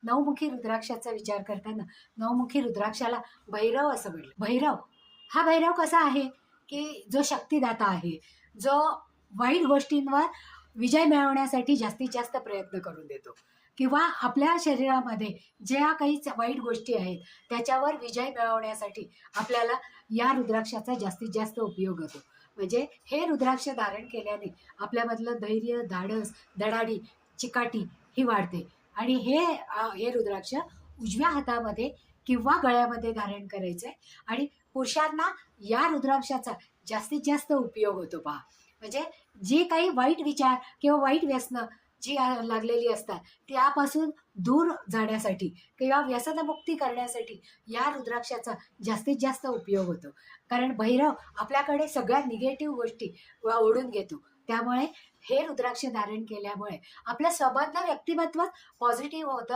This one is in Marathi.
नवमुखी रुद्राक्षाचा विचार करताना नवमुखी रुद्राक्षाला भैरव असं म्हणलं. भैरव हा भैरव कसा आहे की जो शक्तिदाता आहे, जो वाईट गोष्टींवर विजय मिळवण्यासाठी जास्तीत जास्त प्रयत्न करून देतो किंवा आपल्या शरीरामध्ये ज्या काही वाईट गोष्टी आहेत त्याच्यावर विजय मिळवण्यासाठी आपल्याला या रुद्राक्षाचा जास्तीत जास्त उपयोग होतो. म्हणजे हे रुद्राक्ष धारण केल्याने आपल्यामधलं धैर्य, धाडस, धडाडी, चिकाटी ही वाढते. आणि हे रुद्राक्ष उजव्या हातामध्ये किंवा गळ्यामध्ये धारण करायचं आहे. आणि पुरुषांना या रुद्राक्षाचा जास्तीत जास्त उपयोग होतो पहा. म्हणजे जे काही वाईट विचार किंवा वाईट व्यसनं जी लागलेली असतात त्यापासून दूर जाण्यासाठी किंवा व्यसनमुक्ती करण्यासाठी या रुद्राक्षाचा जास्तीत जास्त उपयोग होतो. कारण भैरव आपल्याकडे सगळ्या निगेटिव्ह गोष्टी ओढून घेतो. त्यामुळे हे रुद्राक्ष धारण केल्यामुळे आपलं संबंध व्यक्तिमत्व पॉझिटिव्ह होतं.